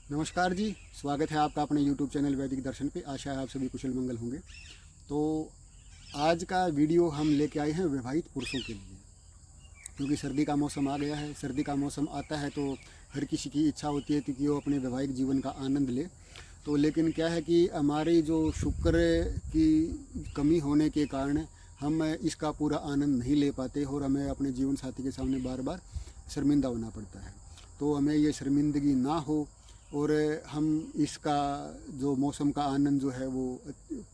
नमस्कार जी। स्वागत है आपका अपने YouTube चैनल वैदिक दर्शन पे। आशा है आप सभी कुशल मंगल होंगे। तो आज का वीडियो हम लेके आए हैं विवाहित पुरुषों के लिए, क्योंकि सर्दी का मौसम आ गया है। सर्दी का मौसम आता है तो हर किसी की इच्छा होती है कि वो अपने वैवाहिक जीवन का आनंद ले। तो लेकिन क्या है कि हमारी जो शुक्र की कमी होने के कारण हम इसका पूरा आनंद नहीं ले पाते और हमें अपने जीवन साथी के सामने बार बार शर्मिंदा होना पड़ता है। तो हमें ये शर्मिंदगी ना हो और हम इसका जो मौसम का आनंद जो है वो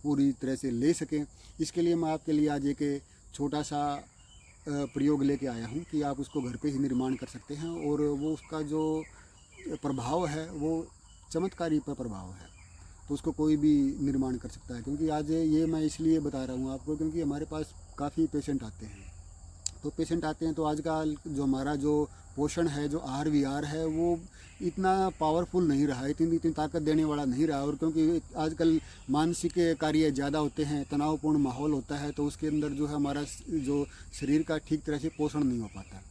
पूरी तरह से ले सकें, इसके लिए मैं आपके लिए आज एक छोटा सा प्रयोग लेके आया हूँ कि आप उसको घर पे ही निर्माण कर सकते हैं। और वो उसका जो प्रभाव है वो चमत्कारी पर प्रभाव है, तो उसको कोई भी निर्माण कर सकता है। क्योंकि आज ये मैं इसलिए बता रहा हूँ आपको क्योंकि हमारे पास काफ़ी पेशेंट आते हैं। तो पेशेंट आते हैं तो आजकल जो हमारा जो पोषण है, जो आहार विहार है, वो इतना पावरफुल नहीं रहा, इतनी इतनी ताकत देने वाला नहीं रहा। और क्योंकि आजकल मानसिक कार्य ज़्यादा होते हैं, तनावपूर्ण माहौल होता है, तो उसके अंदर जो है हमारा जो शरीर का ठीक तरह से पोषण नहीं हो पाता।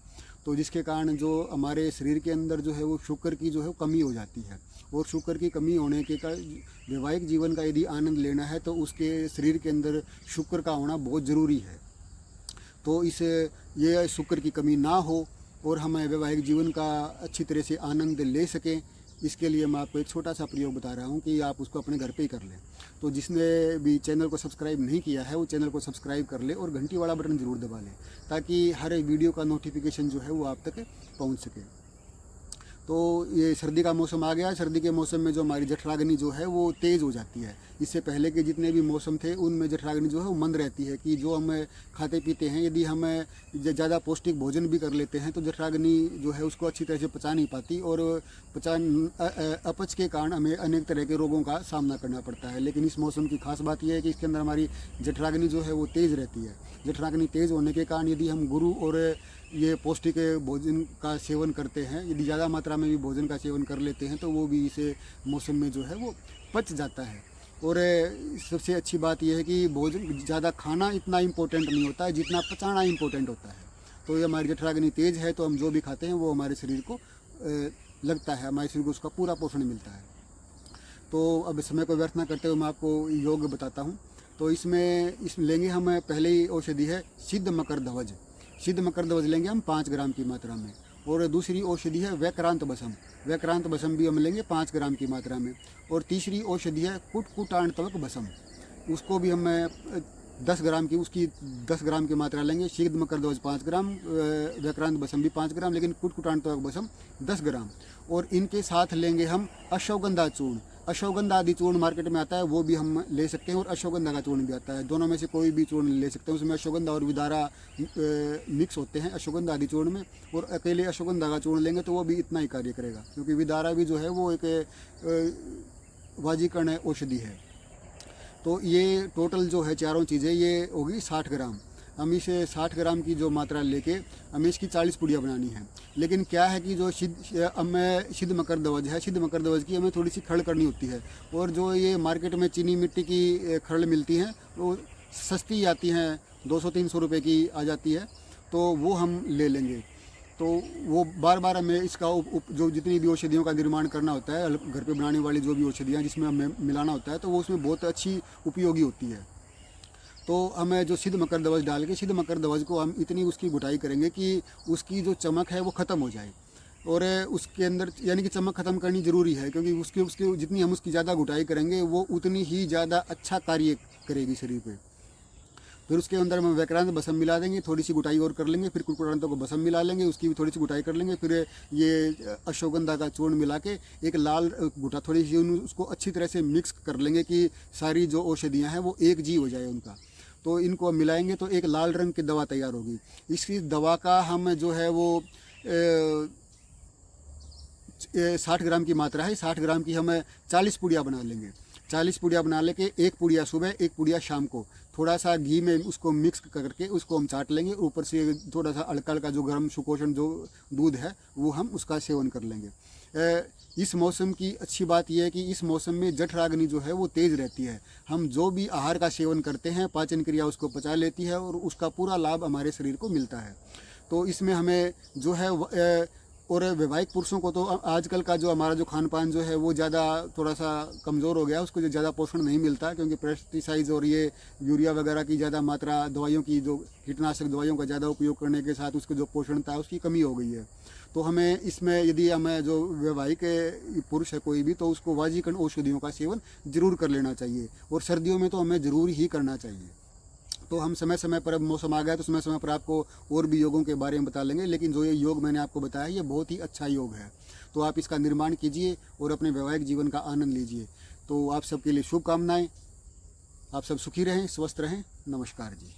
तो जिसके कारण जो हमारे शरीर के अंदर जो है वो शुक्र की जो है कमी हो जाती है। और शुक्र की कमी होने के वैवाहिक जीवन का यदि आनंद लेना है तो उसके शरीर के अंदर शुक्र का होना बहुत ज़रूरी है। तो इस ये शुक्र की कमी ना हो और हम वैवाहिक जीवन का अच्छी तरह से आनंद ले सकें, इसके लिए मैं आपको एक छोटा सा प्रयोग बता रहा हूँ कि आप उसको अपने घर पे ही कर लें। तो जिसने भी चैनल को सब्सक्राइब नहीं किया है वो चैनल को सब्सक्राइब कर ले और घंटी वाला बटन ज़रूर दबा लें, ताकि हर एक वीडियो का नोटिफिकेशन जो है वो आप तक पहुँच सके। तो ये सर्दी का मौसम आ गया। सर्दी के मौसम में जो हमारी जठराग्नि जो है वो तेज़ हो जाती है। इससे पहले के जितने भी मौसम थे उनमें जठराग्नि जो है वो मंद रहती है कि जो हम खाते पीते हैं, यदि हम ज़्यादा पौष्टिक भोजन भी कर लेते हैं तो जठराग्नि जो है उसको अच्छी तरह से पचा नहीं पाती और अपच के कारण हमें अनेक तरह के रोगों का सामना करना पड़ता है। लेकिन इस मौसम की खास बात यह है कि इसके अंदर हमारी जठराग्नि जो है वो तेज़ रहती है। जठराग्नि तेज़ होने के कारण यदि हम गुरु और ये पौष्टिक भोजन का सेवन करते हैं, यदि ज़्यादा मात्रा में भी भोजन का सेवन कर लेते हैं तो वो भी इस मौसम में जो है वो पच जाता है। और सबसे अच्छी बात यह है कि भोजन ज़्यादा खाना इतना इम्पोर्टेंट नहीं होता है जितना पचाना इम्पोर्टेंट होता है। तो ये हमारी जठराग्नि तेज़ है तो हम जो भी खाते हैं वो हमारे शरीर को लगता है, हमारे शरीर को उसका पूरा पोषण मिलता है। तो अब समय को व्यर्थ ना करते हुए मैं आपको योग बताता हूँ। तो इसमें लेंगे हम पहले ही औषधि है सिद्ध मकर ध्वज। सिद्ध मकर ध्वज लेंगे हम 5 ग्राम की मात्रा में। और दूसरी औषधि है वैक्रांत बसम। वैक्रांत बसम भी हम लेंगे 5 ग्राम की मात्रा में। और तीसरी औषधि है कुटकुटांतवक बसम, उसको भी हम 10 ग्राम की, उसकी 10 ग्राम की मात्रा लेंगे। सिद्ध मकर ध्वज 5 ग्राम, वैक्रांत बसम भी 5 ग्राम, लेकिन कुटकुटांतवक बसम 10 ग्राम। और इनके साथ लेंगे हम अश्वगंधा चूर्ण। अश्वगंधा आदि चूर्ण मार्केट में आता है, वो भी हम ले सकते हैं। और अश्वगंधा का चूर्ण भी आता है, दोनों में से कोई भी चूर्ण ले सकते हैं। उसमें अश्वगंधा और विदारा मिक्स होते हैं अश्वगंधा आदि चूर्ण में। और अकेले अश्वगंधा का चूर्ण लेंगे तो वो भी इतना ही कार्य करेगा, क्योंकि विदारा भी जो है वो एक वाजीकरण औषधि है। तो ये टोटल जो है चारों चीज़ें ये होगी 60 ग्राम। हम इसे 60 ग्राम की जो मात्रा लेके हमें इसकी 40 पुड़ियाँ बनानी है। लेकिन क्या है कि जो सिद्ध मकर ध्वज है, सिद्ध मकर ध्वज की हमें थोड़ी सी खड़ करनी होती है। और जो ये मार्केट में चीनी मिट्टी की खड़ मिलती हैं वो सस्ती आती हैं, 200-300 रुपये की आ जाती है, तो वो हम ले लेंगे। तो वो बार बार हमें इसका जो जितनी भी औषधियों का निर्माण करना होता है, घर पे बनाने वाली जो भी औषधियाँ जिसमें हमें मिलाना होता है, तो वो उसमें बहुत अच्छी उपयोगी होती है। तो हमें जो सिद्ध मकर ध्वज डाल के सिद्ध मकर ध्वज को हम इतनी उसकी गुटाई करेंगे कि उसकी जो चमक है वो ख़त्म हो जाए। और उसके अंदर यानी कि चमक ख़त्म करनी ज़रूरी है, क्योंकि उसकी जितनी हम उसकी ज़्यादा गुटाई करेंगे वो उतनी ही ज़्यादा अच्छा कार्य करेगी शरीर पे। फिर उसके अंदर हम वैक्रांत बसम मिला देंगे, थोड़ी सी गुटाई और कर लेंगे। फिर कुटकुटांतों को बसम मिला लेंगे, उसकी भी थोड़ी सी गुटाई कर लेंगे। फिर ये अश्वगंधा का चूर्ण मिला के एक लाल गुटा थोड़ी सी उसको अच्छी तरह से मिक्स कर लेंगे कि सारी जो औषधियाँ हैं वो एक जी हो जाए उनका। तो इनको हम मिलाएंगे तो एक लाल रंग की दवा तैयार होगी। इसकी दवा का हम जो है वो 60 ग्राम की मात्रा है, 60 ग्राम की हम 40 पुड़िया बना लेंगे। 40 पुड़िया बना लेके एक पुड़िया सुबह, एक पुड़िया शाम को थोड़ा सा घी में उसको मिक्स करके उसको हम चाट लेंगे। ऊपर से थोड़ा सा हल्का हल्का जो गर्म सुपोषण जो दूध है वो हम उसका सेवन कर लेंगे। इस मौसम की अच्छी बात यह है कि इस मौसम में जठराग्नि जो है वो तेज़ रहती है। हम जो भी आहार का सेवन करते हैं पाचन क्रिया उसको पचा लेती है और उसका पूरा लाभ हमारे शरीर को मिलता है। तो इसमें हमें जो है और वैवाहिक पुरुषों को तो आजकल का जो हमारा जो खान पान जो है वो ज़्यादा थोड़ा सा कमज़ोर हो गया, उसको जो ज़्यादा पोषण नहीं मिलता, क्योंकि पेस्टिसाइड्स और ये यूरिया वगैरह की ज़्यादा मात्रा, दवाइयों की, जो कीटनाशक दवाइयों का ज़्यादा उपयोग करने के साथ उसको जो पोषण था उसकी कमी हो गई है। तो हमें इसमें, यदि हमें जो वैवाहिक पुरुष है कोई भी, तो उसको वाजिकन औषधियों का सेवन जरूर कर लेना चाहिए, और सर्दियों में तो हमें ज़रूर ही करना चाहिए। तो हम समय समय पर, अब मौसम आ गया तो समय समय पर आपको और भी योगों के बारे में बता लेंगे, लेकिन जो ये योग मैंने आपको बताया ये बहुत ही अच्छा योग है, तो आप इसका निर्माण कीजिए और अपने वैवाहिक जीवन का आनंद लीजिए। तो आप सबके लिए शुभकामनाएं, आप सब सुखी रहें, स्वस्थ रहें। नमस्कार जी।